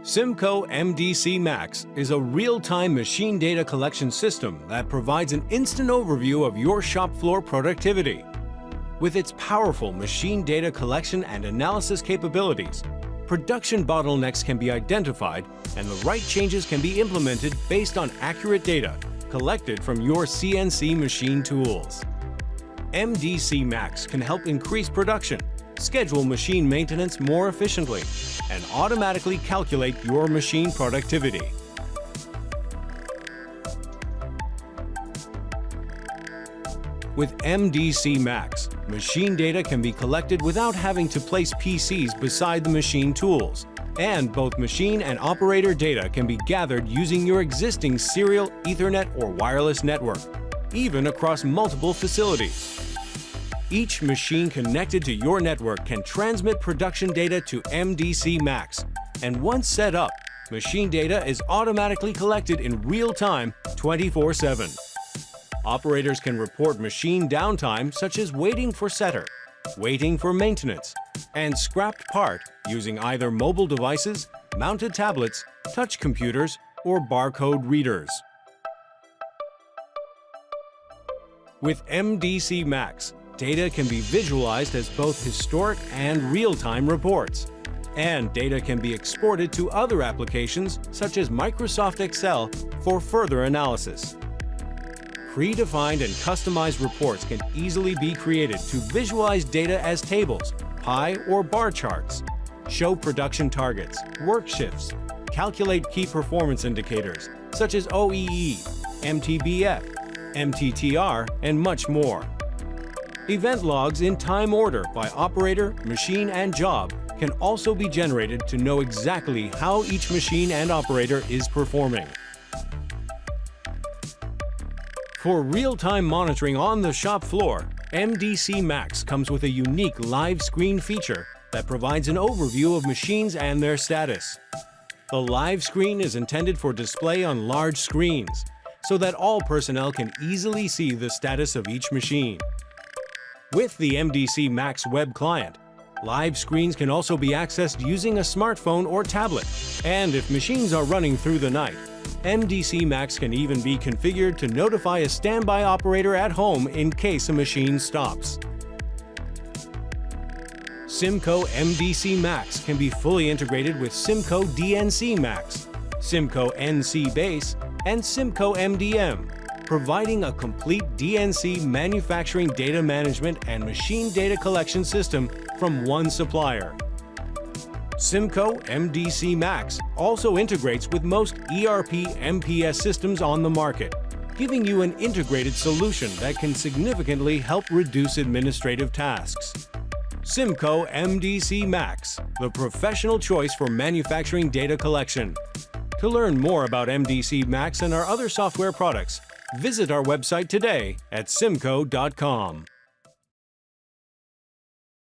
Cimco MDC-Max is a real-time machine data collection system that provides an instant overview of your shop floor productivity. With its powerful machine data collection and analysis capabilities, production bottlenecks can be identified and the right changes can be implemented based on accurate data collected from your CNC machine tools. MDC-Max can help increase production, schedule machine maintenance more efficiently, and automatically calculate your machine productivity. With MDC-Max, machine data can be collected without having to place PCs beside the machine tools, and both machine and operator data can be gathered using your existing serial, Ethernet, or wireless network, even across multiple facilities. Each machine connected to your network can transmit production data to MDC-Max, and once set up, machine data is automatically collected in real time 24/7. Operators can report machine downtime such as waiting for setter, waiting for maintenance, and scrapped part using either mobile devices, mounted tablets, touch computers, or barcode readers. With MDC-Max, data can be visualized as both historic and real-time reports, and data can be exported to other applications such as Microsoft Excel for further analysis. Predefined and customized reports can easily be created to visualize data as tables, pie or bar charts, show production targets, work shifts, calculate key performance indicators such as OEE, MTBF, MTTR, and much more. Event logs in time order by operator, machine, and job can also be generated to know exactly how each machine and operator is performing. For real-time monitoring on the shop floor, MDC-Max comes with a unique live screen feature that provides an overview of machines and their status. The live screen is intended for display on large screens, so that all personnel can easily see the status of each machine. With the MDC-Max web client, live screens can also be accessed using a smartphone or tablet, and if machines are running through the night, MDC-Max can even be configured to notify a standby operator at home in case a machine stops. Cimco MDC-Max can be fully integrated with Cimco DNC-Max, Cimco NC Base, and Cimco MDM, providing a complete DNC manufacturing data management and machine data collection system from one supplier. Cimco MDC-Max also integrates with most ERP MPS systems on the market, giving you an integrated solution that can significantly help reduce administrative tasks. Cimco MDC-Max, the professional choice for manufacturing data collection. To learn more about MDC-Max and our other software products, visit our website today at cimco.com.